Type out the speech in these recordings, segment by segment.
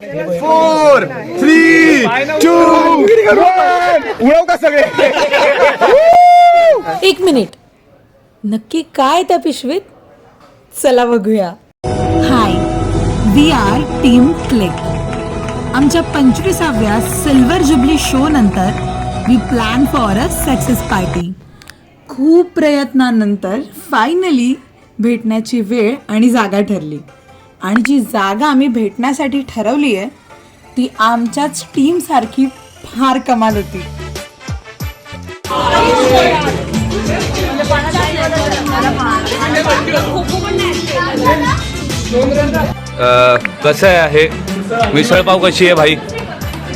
4, 3, 2, 1 उडव का सगळे. एक मिनिट, नक्की काय त्या पिशवीत? चला बघूया. Hi, we are team click. आमच्या 25व्या सिल्वर जुबली शो नंतर we plan for a success party. खूप प्रयत्नानंतर फायनली भेटण्याची वेळ आणि जागा ठरली. आणि जी जागा आम्ही भेटण्यासाठी ठरवली आहे ती आमच्याच टीम सारखी फार कमाल होती. कसं आहे मिसळपाव कशी आहे भाई?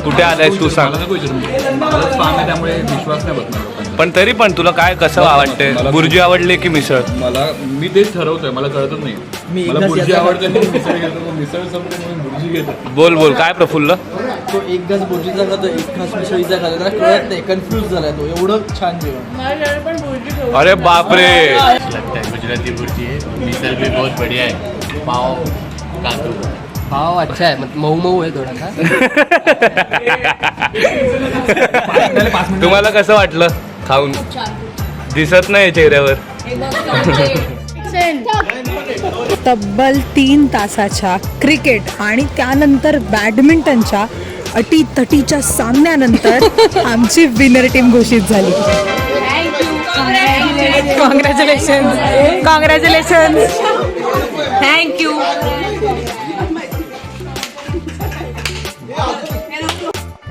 कुठे आलायस तू सांग. त्यामुळे विश्वास नाही बसणार. पण तरी पण तुला काय कसं आवडते? बुर्जी आवडले की मिसळ? मी तेच ठरवतोय, मला कळतच नाही. मला बुर्जी आवडते म्हणून मिसळ घेतो, मिसळ संपते म्हणून बुर्जी घेतो. बोल काय प्रफुल्ल? तो एक घास बुर्जीचा खातो, एक घास मिसळीचा खातो, त्याला कळत नाही, कन्फ्यूज झालाय तो. एवढं छान जेवण. अरे बापरे. लगता है गुजराती भुर्जी है, मिसल भी बहुत बढ़िया है. पाव काजू पाव अच्छा है, मतलब मऊ मऊ है थोड़ा सा. तुम्हाला कसं वाटलं खाऊन? दिसत नाही चेहऱ्यावर. तब्बल 3 तासाच्या क्रिकेट आणि त्यानंतर बॅडमिंटनच्या अटीतटीच्या सामन्यानंतर आमची विनर टीम घोषित झाली. Congratulation. Thank you.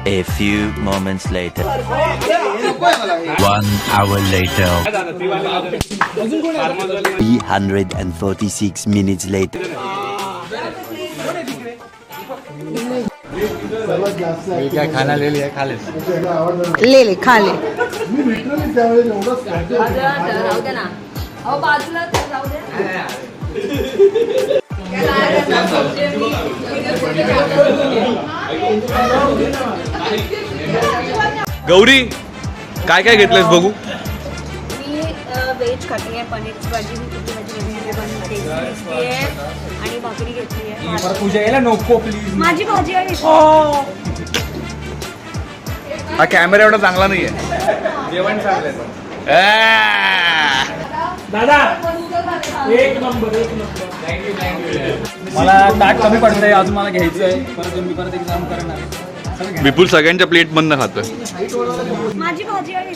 A few moments later. 1 hour later. 346 minutes later. क्या खाना ले लिया, खा ले. ले खा ले. गौरी काय काय घेतलंस बघू? मी व्हेज खाते आहे, पनीरची भाजी, भाजी आणि भाकरी घेतली आहे. तुझ्या याला नको प्लीज. माझी भाजी आहे. हा कॅमेरा एवढा चांगला नाहीये. जेवण चांगलं. दादा एक नंबर. मला ताट कमी पडतंय, अजून मला घ्यायचं आहे. मी परत एक्झाम करणार आहे. विपुल सगळ्यांच्या प्लेट मधनं खातोय. माझी भाजी आहे.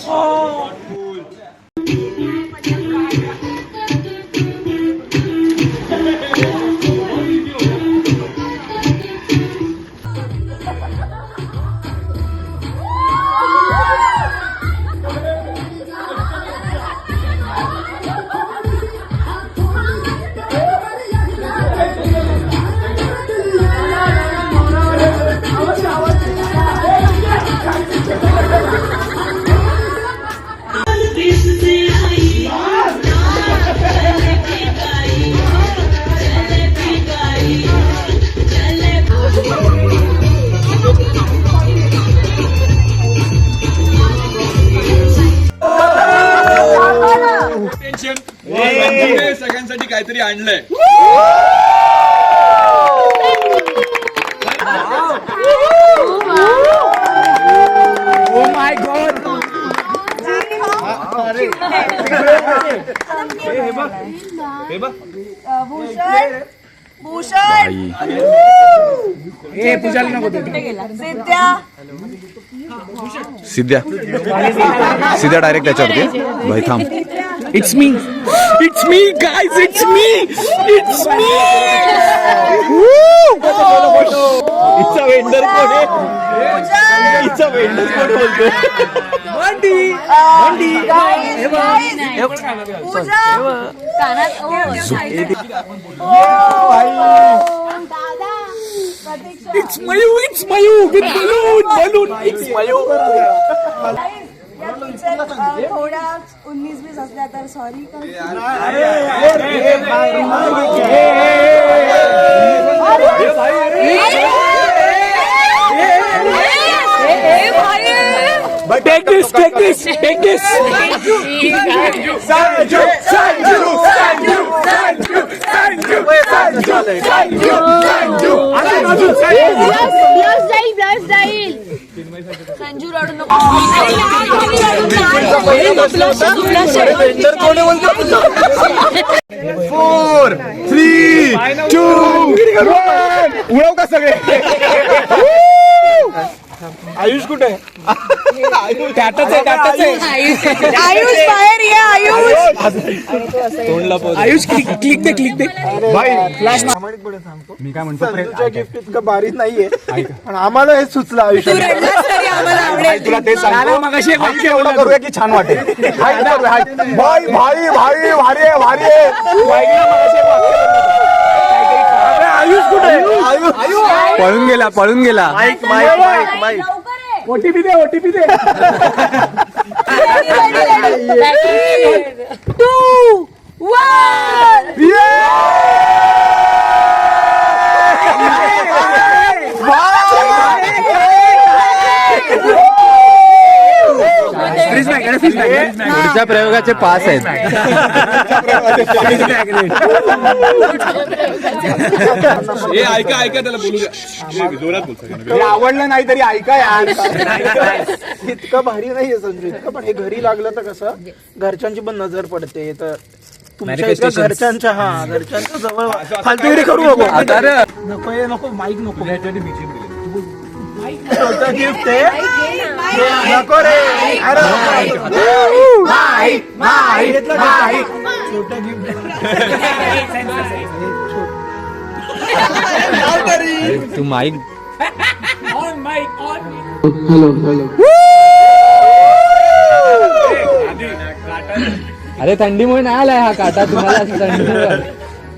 सगळ्यांसाठी काहीतरी आणलंय. Oh my God. भूषण हे पूजाला नको देतो. सिद्ध्या डायरेक्ट त्याच्यावरती भाई थांब. It's me guys, it's me. It's vendor कोण आहे? इट्स वेंडर कोण बोलतो? बंडी. It's Mayu with balloon. It's Mayu. थोड्या 19-20 असल्या तर sorry. But take this. Sanju रडू नको. उडव का सगळे. आयुष कुठे त्यातच आहे. आयुष बाहेर ये. आयुष क्लिक दे भाई फ्लॅश प्रामाणिकपणे सांगतो. मी काय म्हणतो संजूच्या गिफ्ट इतकं बारीक नाहीये पण आम्हाला हे सुचलं आयुष्यात. तुला ते सांगतो मगाशी एवढं करूया की छान वाटेल. भाई भाई भाई भारी भारी. आयुष कुठे पळून गेला. माईक ओटीपी दे. 2, 1. पुढच्या प्रयोगाचे पास आहेत. ऐका त्याला बोलू द्या. जोरात बोलतो. आवडलं नाही तरी ऐका यार. इतकं भारी नाहीये संजू इतकं पण हे घरी लागलं तर कसं घरच्यांची पण नजर पडते. तर तुमच्या इतकं घरच्यांच्या जवळ फालतूगिरी करू नको. माईक नको. छोटं गिफ्ट आहे नको रे. छोटं गिफ्ट तू माईक. अरे थंडीमुळे नाही आलाय हा काटा तुम्हाला.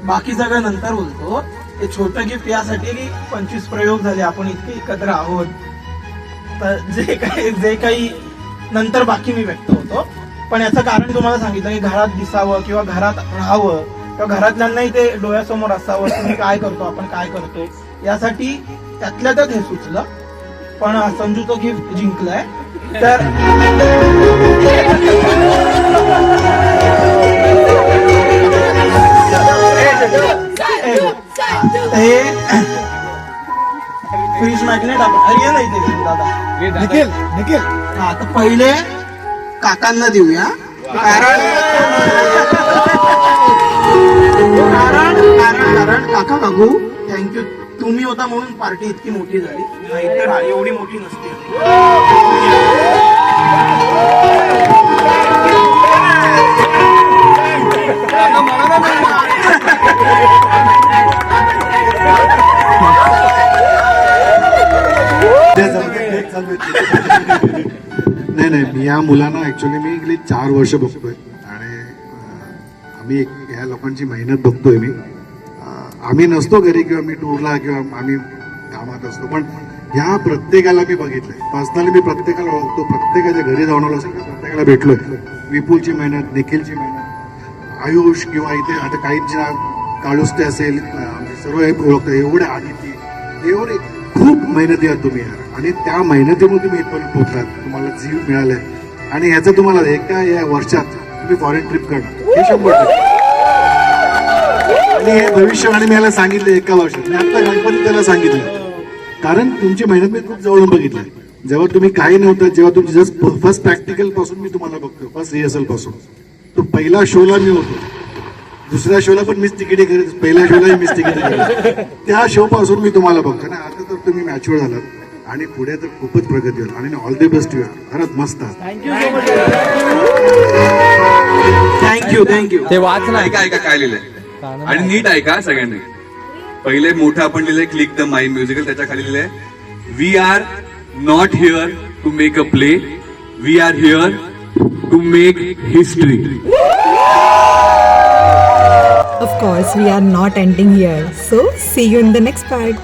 बाकी सगळं नंतर बोलतो. ते छोटं गिफ्ट यासाठी की 25 प्रयोग झाले आपण इतके एकत्र आहोत. तर जे काही नंतर बाकी मी व्यक्त होतो. पण याचं कारण तुम्हाला सांगितलं की घरात दिसावं किंवा घरात राहावं किंवा घरातल्यांनाही ते डोळ्यासमोर असावं. तुम्ही काय करतो आपण काय करतो यासाठी त्यातल्या त्यात हे सुचलं. पण संजूचं गिफ्ट जिंकलंय. तर हे फ्रीज मॅग्नेट आपण अरे नाही ते दादा निखिल. हा तर पहिले काकांना देऊया. कारण काका काकू थँक्यू. तुम्ही होता म्हणून पार्टी इतकी मोठी झाली. नाहीतर एवढी मोठी नसते. नाही मी या मुलांना ऍक्च्युली मी गेली 4 वर्ष बघतोय आणि आम्ही ह्या लोकांची मेहनत बघतोय. आम्ही नसतो घरी किंवा मी टूरला किंवा आम्ही कामात असतो पण ह्या प्रत्येकाला मी बघितलंय. पर्सनली मी प्रत्येकाला ओळखतो. प्रत्येकाच्या घरी जाऊन आलो असेल प्रत्येकाला भेटलोय. विपुलची मेहनत, निखिलची मेहनत, आयुष किंवा इथे आता काहींची काळुस्ते असेल सर्व हे ओळखतो. एवढे आदिती एवढे खूप मेहनती आहात तुम्ही यार. आणि त्या मेहनतीमुळे तुम्ही इथपर्यंत पोहोचलात. तुम्हाला जीव मिळालाय आणि ह्याचं तुम्हाला एका या वर्षात तुम्ही फॉरेन ट्रिप करणार हे 100%. आणि हे भविष्यवाणी मी याला सांगितलं एका वर्षात. मी आता गणपती त्याला सांगितलं कारण तुमची मेहनत मी खूप जवळून बघितली. जेव्हा तुम्ही काही नव्हतं जेव्हा तुमची जस्ट फर्स्ट प्रॅक्टिकल पासून मी तुम्हाला बघतो. फर्स्ट रिहर्सल पासून तो पहिला शोला मी होतो. दुसऱ्या शोला पण मीच तिकीट करत. पहिल्या शोलाही मीच तिकीट करत. त्या शो पासून मी तुम्हाला बघतो ना. आता तर तुम्ही मॅच्युअर झालात आणि पुढे तर खूपच प्रगती होईल. आणि ऑल द बेस्ट यू. खरंच मस्त. थँक्यू. ते वाच ना. ऐका काय लिहिलंय आणि नीट ऐका सगळ्यांनी. पहिले मोठं आपण लिहिलंय क्लिक द माय म्युझिकल. त्याच्या खाली लिहिलंय we are not here to make a play. We are here to make history. Of course, we are not ending here. So, see you in the next part.